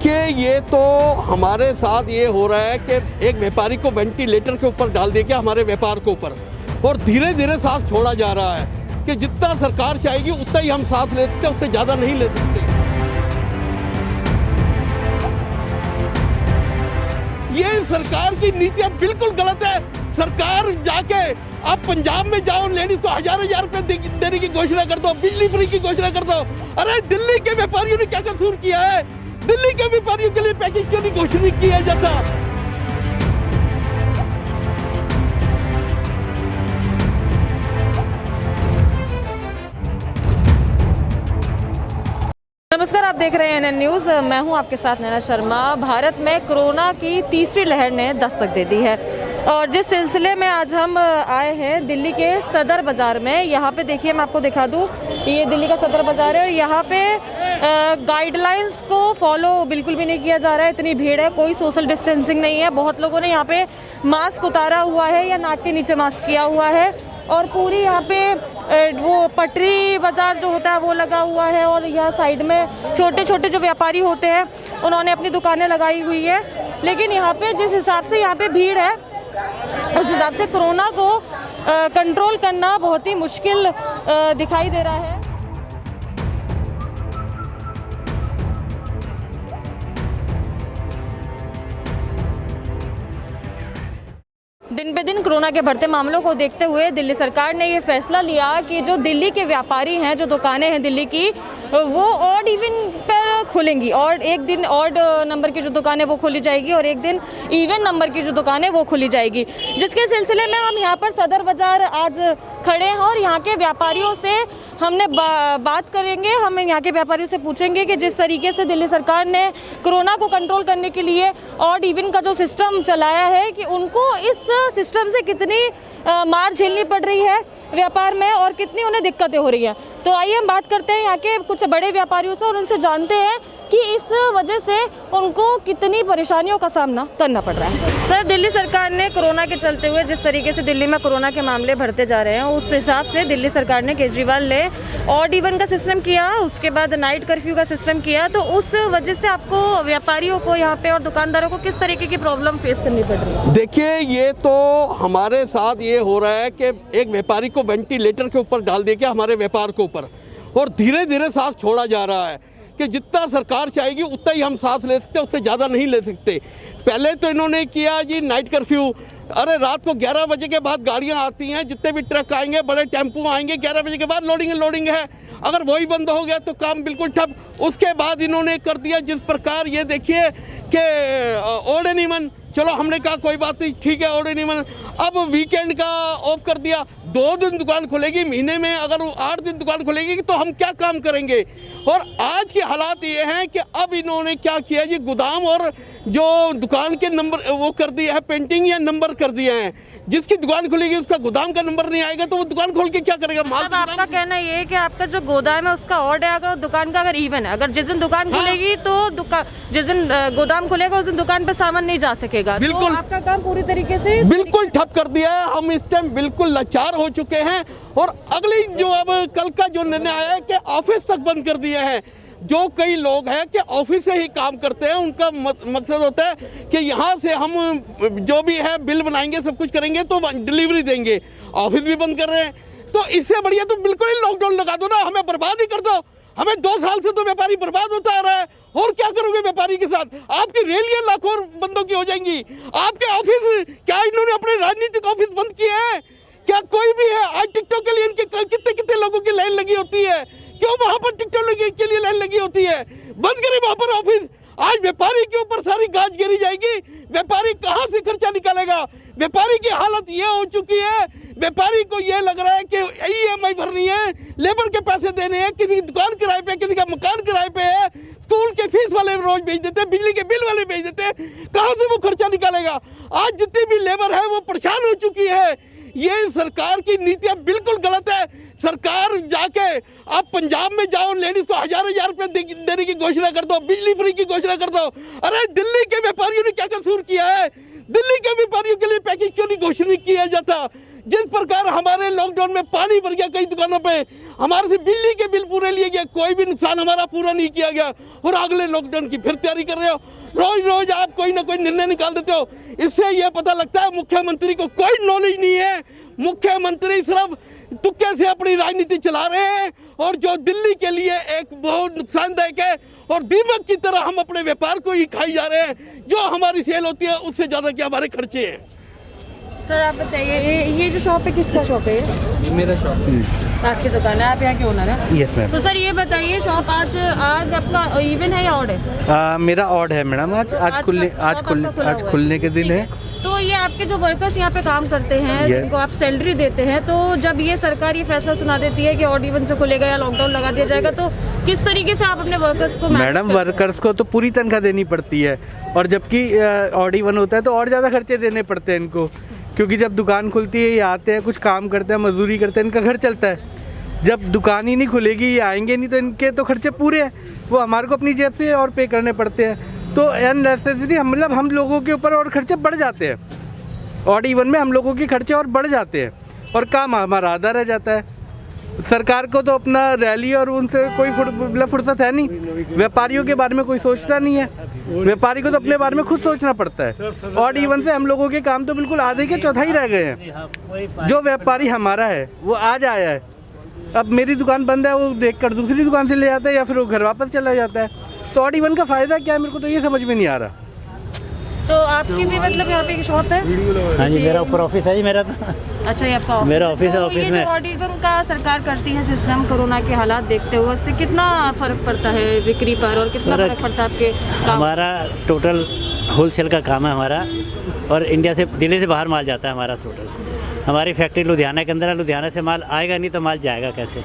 देखिए, ये तो हमारे साथ ये हो रहा है कि एक व्यापारी को वेंटिलेटर के ऊपर डाल दे के हमारे व्यापार के ऊपर, और धीरे धीरे सांस छोड़ा जा रहा है कि जितना सरकार चाहेगी उतना ही हम सांस ले सकते हैं, उससे ज़्यादा नहीं ले सकते। ये सरकार की नीतियाँ बिल्कुल गलत है। सरकार जाके आप पंजाब में जाओ, लेडीज को हजार रुपए देने की घोषणा कर दो, बिजली फ्री की घोषणा कर दो। अरे दिल्ली के व्यापारियों ने क्या कसूर किया है? दिल्ली के व्यापारियों के लिए पैकेज क्यों नहीं घोषित किया जाता? नमस्कार, आप देख रहे हैं एनएन न्यूज़। मैं हूं आपके साथ नैना शर्मा। भारत में कोरोना की तीसरी लहर ने दस्तक दे दी है और जिस सिलसिले में आज हम आए हैं दिल्ली के सदर बाज़ार में। यहाँ पे देखिए, मैं आपको दिखा दूँ, ये दिल्ली का सदर बाज़ार है और यहाँ पे गाइडलाइंस को फॉलो बिल्कुल भी नहीं किया जा रहा है। इतनी भीड़ है, कोई सोशल डिस्टेंसिंग नहीं है। बहुत लोगों ने यहाँ पे मास्क उतारा हुआ है या नाक के नीचे मास्क किया हुआ है और पूरी यहाँ पे वो पटरी बाज़ार जो होता है वो लगा हुआ है और यहाँ साइड में छोटे छोटे जो व्यापारी होते हैं उन्होंने अपनी दुकानें लगाई हुई है। लेकिन यहाँ पे जिस हिसाब से यहाँ पे भीड़ है उस हिसाब से कोरोना को कंट्रोल करना बहुत ही मुश्किल दिखाई दे रहा है। दिन पे दिन कोरोना के बढ़ते मामलों को देखते हुए दिल्ली सरकार ने ये फैसला लिया कि जो दिल्ली के व्यापारी हैं, जो दुकानें हैं दिल्ली की, वो ऑड इवन पर खुलेंगी। और एक दिन ऑड नंबर की जो दुकानें वो खोली जाएगी और एक दिन इवन नंबर की जो दुकानें वो खुली जाएगी। जिसके सिलसिले में हम यहाँ पर सदर बाज़ार आज खड़े हैं और यहाँ के व्यापारियों से हमने बात करेंगे। हम यहाँ के व्यापारियों से पूछेंगे कि जिस तरीके से दिल्ली सरकार ने कोरोना को कंट्रोल करने के लिए ऑड इवन का जो सिस्टम चलाया है, कि उनको इस सिस्टम से कितनी मार झेलनी पड़ रही है व्यापार में और कितनी उन्हें दिक्कतें हो रही हैं। तो आइए हम बात करते हैं यहाँ के कुछ बड़े व्यापारियों से और उनसे जानते हैं कि इस वजह से उनको कितनी परेशानियों का सामना करना पड़ रहा है। सर, दिल्ली सरकार ने कोरोना के चलते हुए जिस तरीके से दिल्ली में कोरोना के मामले बढ़ते जा रहे हैं, उस हिसाब से दिल्ली सरकार ने, केजरीवाल ने ऑड इवन का सिस्टम किया, उसके बाद नाइट कर्फ्यू का सिस्टम किया। तो उस वजह से आपको व्यापारियों को यहाँ पे और दुकानदारों को किस तरीके की प्रॉब्लम फेस करनी पड़ रही है? देखिए, ये तो हमारे साथ ये हो रहा है कि एक व्यापारी को वेंटिलेटर के ऊपर डाल दे के हमारे व्यापार के ऊपर, और धीरे धीरे सांस छोड़ा जा रहा है कि जितना सरकार चाहेगी उतना ही हम सांस ले सकते हैं, उससे ज़्यादा नहीं ले सकते। पहले तो इन्होंने किया जी नाइट कर्फ्यू। अरे रात को 11 बजे के बाद गाड़ियां आती हैं, जितने भी ट्रक आएंगे, बड़े टेम्पो आएंगे, 11 बजे के बाद लोडिंग है। अगर वही बंद हो गया तो काम बिल्कुल ठप। उसके बाद इन्होंने कर दिया जिस प्रकार, ये देखिए कि ऑड एंड इवन, चलो हमने कहा कोई बात नहीं, ठीक है ऑड एंड इवन। अब वीकेंड का ऑफ कर दिया, 2 दिन दुकान खुलेगी महीने में, अगर 8 दिन दुकान खुलेगी तो हम क्या काम करेंगे? और आज के हालात ये हैं कि अब इन्होंने क्या किया जी, गोदाम और जो दुकान के नंबर वो कर दिया है, पेंटिंग या नंबर कर दिए हैं। जिसकी दुकान खुलेगी उसका गोदाम का नंबर नहीं आएगा तो वो दुकान खोल के क्या करेगा? अब आपका कहना ये है कि आपका जो गोदाम है उसका ऑड है, अगर दुकान का अगर इवन है, अगर जिस दिन दुकान खुलेगी तो जिस दिन गोदाम खुलेगा उस दिन दुकान पे सामान नहीं जा सकेगा। बिल्कुल, तो आपका काम पूरी तरीके से बिल्कुल ठप कर दिया है। हम इस टाइम बिल्कुल लाचार हो चुके हैं और अगली जो अब कल का जो निर्णय आया है कि ऑफिस तक बंद कर दिया है। जो कई लोग हैं कि ऑफिस से ही काम करते हैं, उनका मकसद होता है कि यहाँ से हम जो भी है बिल बनाएंगे, सब कुछ करेंगे तो डिलीवरी देंगे। ऑफिस भी बंद कर रहे हैं, तो इससे बढ़िया तो बिल्कुल ही लॉकडाउन लगा दो ना, हमें बर्बाद ही कर दो। हमें 2 साल से तो व्यापारी बर्बाद होता आ रहा है, और क्या करोगे व्यापारी के साथ? आपकी रैलियां लाखों बंदों की हो जाएंगी। आपके ऑफिस, क्या इन्होंने अपने राजनीतिक ऑफिस बंद किए हैं? क्या कोई भी है? आज टिकटॉक के लिए इनके कितने लोगों की लाइन लगी होती है, क्यों वहां पर टिकटॉक के लिए लाइन लगी होती है? बंद करें वहां पर ऑफिस। आज व्यापारी के ऊपर सारी गाज गिरी जाएगी। व्यापारी कहां से खर्चा निकालेगा? व्यापारी की हालत ये हो चुकी है, व्यापारी को ये लग रहा है कि EMI भरनी है, लेबर के पैसे देने हैं, किसी की दुकान किराए पे, किसी का मकान किराए पे है, स्कूल के फीस वाले रोज भेज देते हैं, बिजली के बिल वाले भेज देते हैं, कहां से वो खर्चा निकालेगा? आज जितनी भी लेबर है वो परेशान हो चुकी है। ये सरकार की नीतियाँ बिल्कुल गलत है। सरकार जाके आप पंजाब में जाओ, लेडीज को हजार रुपए देने की घोषणा कर दो, बिजली फ्री की घोषणा कर दो। अरे दिल्ली के व्यापारियों ने क्या कसूर किया है? दिल्ली के व्यापारियों के लिए पैकेज क्यों नहीं कुछ नहीं किया जाता। जिस प्रकार हमारे लॉकडाउन में पानी भर गया कई दुकानों पे, हमारे से बिजली के बिल पूरे लिए गए, कोई भी नुकसान हमारा पूरा नहीं किया गया, और अगले लॉकडाउन की फिर तैयारी कर रहे हो। रोज रोज आप कोई ना कोई निर्णय निकाल देते हो। इससे यह पता लगता है मुख्यमंत्री को कोई नॉलेज नहीं है। मुख्यमंत्री सिर्फ तुक्के से अपनी राजनीति चला रहे हैं, और जो दिल्ली के लिए एक बहुत नुकसानदायक है, और दीमक की तरह हम अपने व्यापार को ही खाई जा रहे हैं। जो हमारी सेल होती है उससे ज़्यादा क्या हमारे खर्चे हैं। सर आप बताइए, ये जो शॉप है किसका शॉप है? ये मेरा शॉप आपकी दुकान है, आप यहाँ के ओनर हैं? Yes ma'am. तो सर ये बताइए, शॉप आज आपका इवन है या ऑड है? मेरा ऑड है मैडम। आज खुलने के दिन है। तो ये आपके जो वर्कर्स यहाँ पे काम करते हैं, जिनको आप सैलरी देते हैं, तो जब ये सरकार ये फैसला सुना देती है कि ऑड इवन से खुलेगा या लॉकडाउन लगा दिया जाएगा, तो किस तरीके से आप अपने वर्कर्स को मैडम वर्कर्स को तो पूरी तनख्वाह देनी पड़ती है, और जबकि ऑड इवन होता है तो और ज़्यादा खर्चे देने पड़ते हैं इनको, क्योंकि जब दुकान खुलती है ये आते हैं, कुछ काम करते हैं, मजदूरी करते हैं, इनका घर चलता है। जब दुकान ही नहीं खुलेगी, ये आएंगे नहीं, तो इनके तो खर्चे पूरे हैं, वो हमारे को अपनी जेब से और पे करने पड़ते हैं। तो अननेसेसरी मतलब हम लोगों के ऊपर और खर्चे बढ़ जाते हैं। ऑड इवन में हम लोगों के खर्चे और बढ़ जाते हैं, और काम हमारा आधा रह जाता है। सरकार को तो अपना रैली और उनसे कोई फुर्सत है नहीं। व्यापारियों के बारे में कोई सोचता नहीं है। व्यापारी को तो अपने बारे में खुद सोचना पड़ता है। ऑड इवन से हम लोगों के काम तो बिल्कुल आधे के चौथाई रह गए हैं। जो व्यापारी हमारा है वो आज आया है, अब मेरी दुकान बंद है, वो देखकर दूसरी दुकान से ले जाता है, या फिर वो घर वापस चला जाता है। तो ऑड इवन का फ़ायदा क्या है, मेरे को तो ये समझ में नहीं आ रहा। तो आपकी भी मतलब यहाँ पे एक शॉप है? हाँ जी, मेरा ऊपर ऑफिस है जी मेरा तो। अच्छा, ये आपका मेरा ऑफिस है। ऑफिस में ऑड इवन का सरकार करती है सिस्टम, कोरोना के हालात देखते हुए, उससे कितना फर्क पड़ता है बिक्री पर, और कितना फर्क पड़ता है आपके काम? हमारा टोटल होलसेल का काम है हमारा, और इंडिया से, दिल्ली से बाहर माल जाता है हमारा टोटल। हमारी फैक्ट्री लुधियाना के अंदर है, लुधियाना से माल आएगा नहीं तो माल जाएगा कैसे?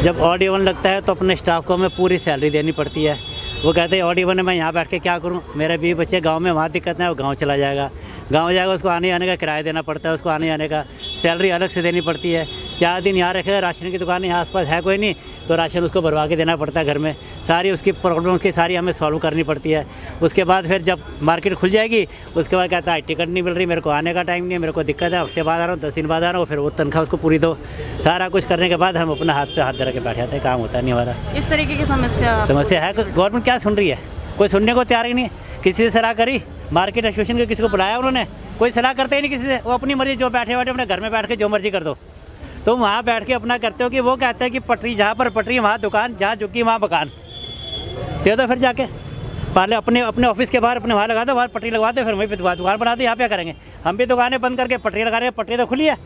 जब ऑड इवन लगता है तो अपने स्टाफ को हमें पूरी सैलरी देनी पड़ती है। वो कहते हैं ऑड इवन है, मैं यहाँ बैठ के क्या करूँ, मेरे 20 बच्चे गांव में, वहाँ दिक्कत नहीं है, वो गांव चला जाएगा। गांव जाएगा, उसको आने जाने का किराया देना पड़ता है, उसको आने जाने का सैलरी अलग से देनी पड़ती है। 4 दिन यहाँ रखेगा, राशन की दुकान यहाँ आसपास है कोई नहीं, तो राशन उसको भरवा के देना पड़ता है घर में। सारी उसकी प्रॉब्लम की सारी हमें सॉल्व करनी पड़ती है। उसके बाद फिर जब मार्केट खुल जाएगी, उसके बाद कहता है टिकट नहीं मिल रही, मेरे को आने का टाइम नहीं है, मेरे को दिक्कत है, हफ्ते बाद आ रहा हूँ, 10 दिन बाद आ रहा हूँ, फिर वो तनख्वाह उसको पूरी दो। सारा कुछ करने के बाद हम अपना हाथ पे हाथ धर के बैठ जाते हैं, काम होता नहीं हमारा। इस तरीके की समस्या है। गवर्नमेंट क्या सुन रही है? कोई सुनने को तैयार ही नहीं। किसी से सलाह करी, मार्केट एसोसिएशन के किसी को बुलाया उन्होंने, कोई सलाह करते ही नहीं किसी से। वो अपनी मर्जी, जो बैठे बैठे अपने घर में बैठ के जो मर्जी कर दो। तो वहाँ बैठ के अपना करते हो कि वो कहते हैं कि पटरी, जहाँ पर पटरी वहाँ दुकान, जहाँ झुकी वहाँ मकान दे दो। फिर जाके पहले अपने ऑफिस के बाहर अपने वहाँ लगा दो, बाहर पटरी लगवा दो, फिर वहीं पर दुकान बना दो। यहाँ पे क्या करेंगे? हम भी दुकानें बंद करके पटरी लगा रहे हैं। पटरी तो खुली है,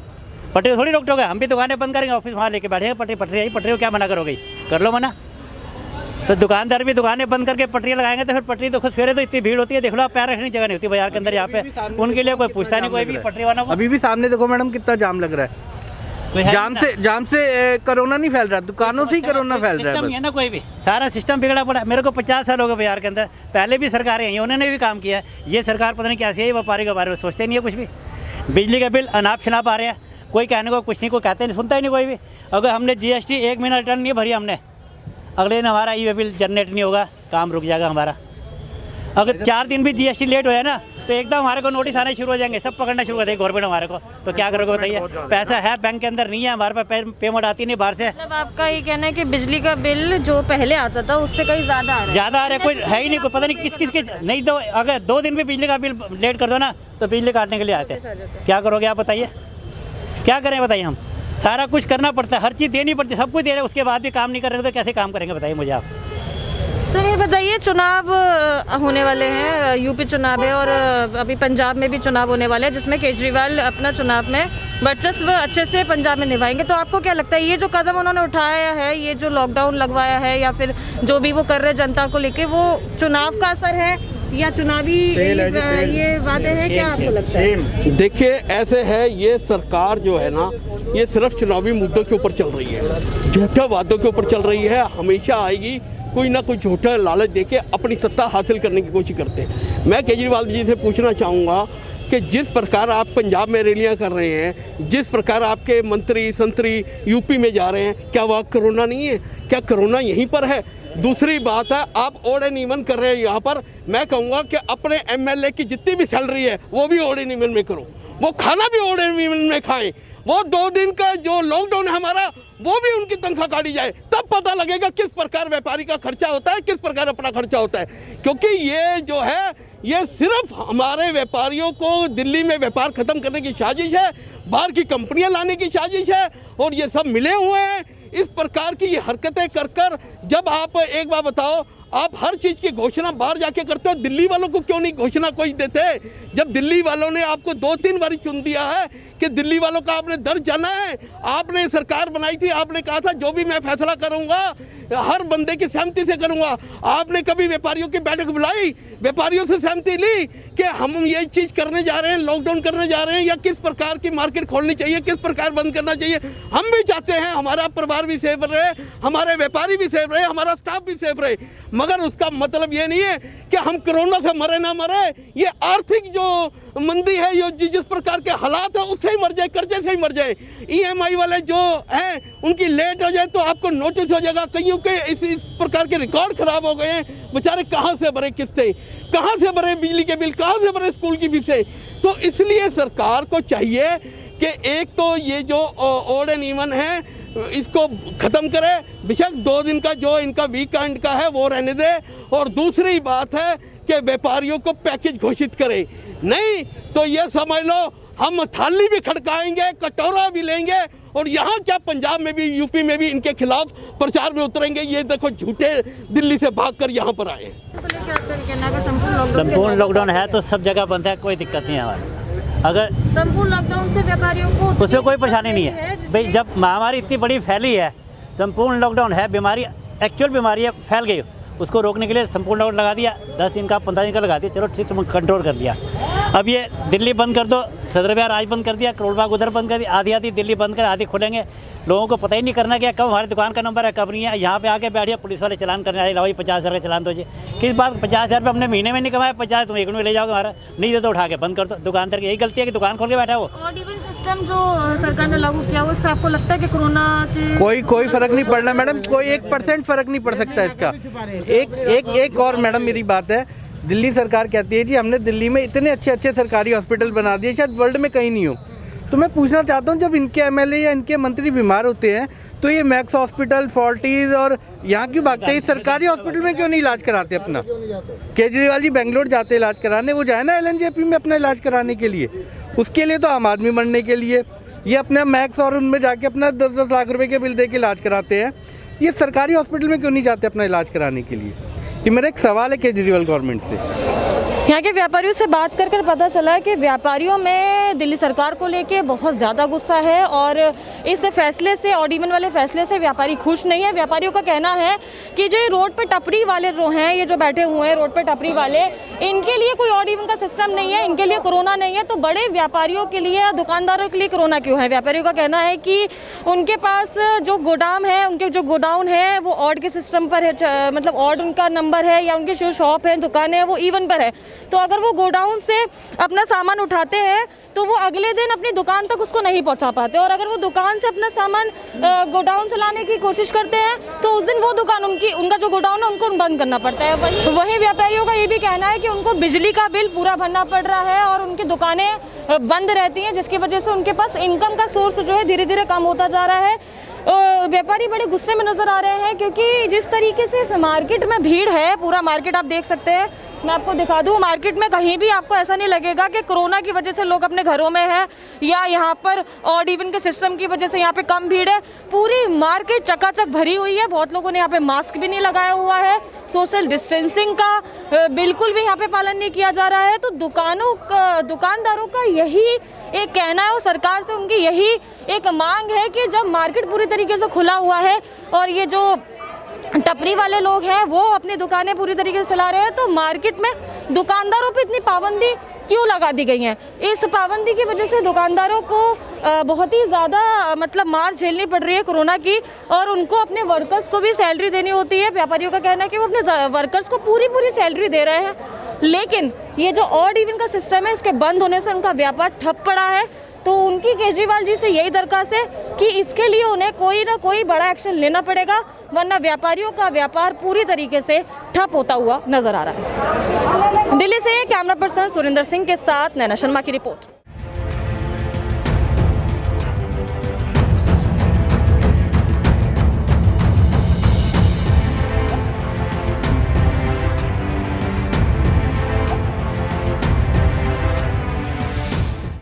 पटरी थोड़ी रोक टोके। हम भी दुकानें बंद करेंगे, ऑफिस वहाँ लेके बैठेंगे। पटरी आई, पटरी को क्या मना करोगे? कर लो मना। तो दुकानदार भी दुकानें बंद करके पटरियाँ लगाएंगे, तो फिर पटरी तो खुद फेरे, तो इतनी भीड़ होती है, देख लो आप, पैर रखने की जगह नहीं होती बाजार के अंदर। यहाँ पे उनके लिए कोई पूछता नहीं, कोई भी पटरी वालों को। अभी भी सामने देखो मैडम कितना जाम लग रहा है। जाम से कोरोना नहीं फैल रहा, दुकानों से ही कोरोना फैल रहा है ना। कोई भी सारा सिस्टम बिगड़ा पड़ा। मेरे को 50 साल हो गए बाजार के अंदर, पहले भी सरकारें आई, उन्होंने भी काम किया है। ये सरकार पता नहीं कैसी है, व्यापारी के बारे में सोचते नहीं है कुछ भी। बिजली का बिल अनाप शनाप आ रहा है, कोई कहने को कुछ नहीं, कोई कहते नहीं, सुनता ही नहीं कोई भी। अगर हमने GST 1 महीना रिटर्न नहीं भरी हमने, अगले दिन हमारा ई बिल जनरेट नहीं होगा, काम रुक जाएगा हमारा। अगर 4 दिन भी GST लेट होया ना, तो एकदम हमारे को नोटिस आने शुरू हो जाएंगे, सब पकड़ना शुरू कर देगी गवर्नमेंट हमारे को। तो क्या करोगे बताइए? पैसा है बैंक के अंदर, नहीं है हमारे पास, पेमेंट आती नहीं बाहर से। मतलब आपका ये कहना है कि बिजली का बिल जो पहले आता था उससे कहीं ज़्यादा आ रहा है? कोई है ही नहीं, कोई पता नहीं किस के नहीं। तो अगर 2 दिन भी बिजली का बिल लेट कर दो ना, तो बिजली काटने के लिए आते हैं। क्या करोगे आप बताइए? क्या करें बताइए? हम सारा कुछ करना पड़ता है, हर चीज़ देनी पड़ती है, सब कुछ दे रहे हैं, उसके बाद भी काम नहीं करेंगे तो कैसे काम करेंगे बताइए मुझे आप। सर ये बताइए, चुनाव होने वाले हैं, यूपी चुनाव है, और अभी पंजाब में भी चुनाव होने वाले हैं, जिसमें केजरीवाल अपना चुनाव में वर्चस्व अच्छे से पंजाब में निभाएंगे। तो आपको क्या लगता है, ये जो कदम उन्होंने उठाया है, ये जो लॉकडाउन लगवाया है, या फिर जो भी वो कर रहे हैं जनता को लेके, वो चुनाव का असर है या चुनावी ये वादे हैं? क्या आपको लगता है? देखिए ऐसे है, ये सरकार जो है ना, ये सिर्फ चुनावी मुद्दों के ऊपर चल रही है, झूठे वादों के ऊपर चल रही है। हमेशा आएगी, कोई ना कोई झूठा लालच देके अपनी सत्ता हासिल करने की कोशिश करते हैं। मैं केजरीवाल जी से पूछना चाहूँगा कि जिस प्रकार आप पंजाब में रैलियां कर रहे हैं, जिस प्रकार आपके मंत्री संतरी यूपी में जा रहे हैं, क्या वहाँ कोरोना नहीं है? क्या कोरोना यहीं पर है? दूसरी बात है, आप ऑड एंड इवन कर रहे हैं यहाँ पर। मैं कहूँगा कि अपने MLA की जितनी भी सैलरी है वो भी ऑड एंड इवन में करो, वो खाना भी ऑड इवन में खाएं, वो 2 दिन का जो लॉकडाउन है हमारा वो भी उनकी तनख्वाह काटी जाए, तब पता लगेगा किस प्रकार व्यापारी का खर्चा होता है, किस प्रकार अपना खर्चा होता है। क्योंकि ये जो है ये सिर्फ हमारे व्यापारियों को दिल्ली में व्यापार ख़त्म करने की साजिश है, बाहर की कंपनियां लाने की साजिश है, और ये सब मिले हुए हैं। इस प्रकार की ये हरकतें कर कर जब आप एक बार बताओ, आप हर चीज़ की घोषणा बाहर जाके करते हो, दिल्ली वालों को क्यों नहीं घोषणा कोई देते? जब दिल्ली वालों ने आपको 2-3 बार चुन दिया है कि दिल्ली वालों का आपने दर्द जाना है, आपने सरकार बनाई थी, आपने कहा था जो भी मैं फैसला करूंगा हर बंदे की सहमति से करूंगा। आपने कभी व्यापारियों की बैठक बुलाई, व्यापारियों से सहमति ली कि हम ये चीज़ करने जा रहे हैं, लॉकडाउन करने जा रहे हैं, या किस प्रकार की मार्केट खोलनी चाहिए, किस प्रकार बंद करना चाहिए? हम भी चाहते हैं हमारा परिवार भी सेफ रहे, हमारे व्यापारी भी सेफ रहे, हमारा स्टाफ भी सेफ रहे, मगर उसका मतलब ये नहीं है कि हम कोरोना से मरे ना मरे। ये आर्थिक जो मंदी है, ये जिस प्रकार के हालात है उससे ही मर जाए, कर्जे से ही मर जाए। EMI वाले जो हैं उनकी लेट हो जाए तो आपको नोटिस हो जाएगा। कईयों के इस प्रकार के रिकॉर्ड खराब हो गए हैं, बेचारे कहाँ से भरे किस्तें, कहाँ से भरे बिजली के बिल, कहाँ से भरे स्कूल की फीसें। तो इसलिए सरकार को चाहिए कि एक तो ये जो ऑड एंड इवन है इसको ख़त्म करे, बेशक 2 दिन का जो इनका वीकेंड का है वो रहने दे, और दूसरी बात है कि व्यापारियों को पैकेज घोषित करे। नहीं तो ये समझ लो हम थाली भी खड़काएंगे, कटोरा भी लेंगे, और यहाँ क्या पंजाब में भी यूपी में भी इनके खिलाफ प्रचार में उतरेंगे। ये देखो झूठे दिल्ली से भागकर यहाँ पर आए। संपूर्ण लॉकडाउन है तो सब जगह बंद है, कोई दिक्कत नहीं है हमारे। अगर संपूर्ण लॉकडाउन से व्यापारियों को उसमें कोई परेशानी नहीं है भाई, जब महामारी इतनी बड़ी फैली है, संपूर्ण लॉकडाउन है, बीमारी एक्चुअल बीमारी है फैल गई, उसको रोकने के लिए संपूर्ण लॉकडाउन लगा दिया, 10 दिन का 15 दिन का लगा दिया, चलो ठीक कंट्रोल कर लिया। अब ये दिल्ली बंद कर दो, सदर बाजार आज बंद कर दिया, करोल बाग उधर बंद कर दिया, आधी दिल्ली बंद कर आधी खुलेंगे। लोगों को पता ही नहीं करना क्या कब हमारी दुकान का नंबर है कब नहीं है। यहाँ पे आके बैठिए, पुलिस वाले चलान करने आए, लाओ 50,000 का चलान दो जी। किस बात 50,000 रुपये हमने महीने में नहीं कमाया, 50 तुम 1 में ले जाओगे, हमारा नहीं दे तो उठा के बंद कर दो। दुकानदार की यही गलती है कि दुकान खोल के बैठा है वो। ऑड इवन सिस्टम जो सरकार ने लागू किया, उससे आपको लगता है कि कोरोना से कोई फर्क नहीं पड़ना मैडम, कोई 1% फर्क नहीं पड़ सकता इसका। एक और मैडम मेरी बात है, दिल्ली सरकार कहती है जी हमने दिल्ली में इतने अच्छे सरकारी हॉस्पिटल बना दिए, शायद वर्ल्ड में कहीं नहीं हो। तो मैं पूछना चाहता हूँ, जब इनके MLA या इनके मंत्री बीमार होते हैं तो ये मैक्स हॉस्पिटल, फोर्टिस और यहाँ क्यों भागते हैं? सरकारी हॉस्पिटल में क्यों नहीं इलाज कराते अपना? केजरीवाल जी बेंगलोर जाते इलाज कराने, वो जाए ना LNJP में अपना इलाज कराने के लिए। उसके लिए तो आम आदमी मरने के लिए ये अपने मैक्स और उनमें जाके अपना 10-10 लाख रुपए के बिल दे के इलाज कराते हैं। ये सरकारी हॉस्पिटल में क्यों नहीं जाते अपना इलाज कराने के लिए? ये मेरा एक सवाल है केजरीवाल गवर्नमेंट से। यहाँ के व्यापारियों से बात कर पता चला है कि व्यापारियों में दिल्ली सरकार को लेके बहुत ज़्यादा गुस्सा है, और इस फैसले से, ऑड इवन वाले फैसले से व्यापारी खुश नहीं है। व्यापारियों का कहना है कि जो रोड पे टपरी वाले जो हैं, ये जो बैठे हुए हैं रोड पे टपरी वाले, इनके लिए कोई ऑड इवन का सिस्टम नहीं है, इनके लिए कोरोना नहीं है, तो बड़े व्यापारियों के लिए, दुकानदारों के लिए कोरोना क्यों है? व्यापारियों का कहना है कि उनके पास जो गोदाम है, उनके जो गोडाउन है वो ऑड के सिस्टम पर है, मतलब ऑड उनका नंबर है, या उनकी जो शॉप है, दुकानें हैं, वो इवन पर है। तो अगर वो गोडाउन से अपना सामान उठाते हैं तो वो अगले दिन अपनी दुकान तक उसको नहीं पहुंचा पाते, और अगर वो दुकान से अपना सामान गोडाउन से लाने की कोशिश करते हैं तो उस दिन वो दुकान उनका जो गोडाउन है उनको बंद करना पड़ता है। वहीं व्यापारियों का ये भी कहना है कि उनको बिजली का बिल पूरा भरना पड़ रहा है और उनकी दुकानें बंद रहती हैं, जिसकी वजह से उनके पास इनकम का सोर्स जो है धीरे धीरे कम होता जा रहा है। व्यापारी बड़े गुस्से में नज़र आ रहे हैं, क्योंकि जिस तरीके से इस मार्केट में भीड़ है, पूरा मार्केट आप देख सकते हैं, मैं आपको दिखा दूं, मार्केट में कहीं भी आपको ऐसा नहीं लगेगा कि कोरोना की वजह से लोग अपने घरों में हैं या यहाँ पर ऑड इवन के सिस्टम की वजह से यहाँ पे कम भीड़ है। पूरी मार्केट चकाचक भरी हुई है, बहुत लोगों ने यहाँ पे मास्क भी नहीं लगाया हुआ है, सोशल डिस्टेंसिंग का बिल्कुल भी यहाँ पे पालन नहीं किया जा रहा है। तो दुकानदारों का यही एक कहना है और सरकार से उनकी यही एक मांग है कि जब मार्केट पूरी तरीके से खुला हुआ है और ये जो टपरी वाले लोग हैं वो अपनी दुकानें पूरी तरीके से चला रहे हैं, तो मार्केट में दुकानदारों पे इतनी पाबंदी क्यों लगा दी गई है? इस पाबंदी की वजह से दुकानदारों को बहुत ही ज़्यादा मतलब मार झेलनी पड़ रही है कोरोना की, और उनको अपने वर्कर्स को भी सैलरी देनी होती है। व्यापारियों का कहना है कि वो अपने वर्कर्स को पूरी सैलरी दे रहे हैं, लेकिन ये जो ऑड इवन का सिस्टम है इसके बंद होने से उनका व्यापार ठप पड़ा है। तो उनकी केजरीवाल जी से यही दरख्वास्त है कि इसके लिए उन्हें कोई ना कोई बड़ा एक्शन लेना पड़ेगा, वरना व्यापारियों का व्यापार पूरी तरीके से ठप होता हुआ नजर आ रहा है। दिल्ली से कैमरा पर्सन सुरेंद्र सिंह के साथ नैना शर्मा की रिपोर्ट।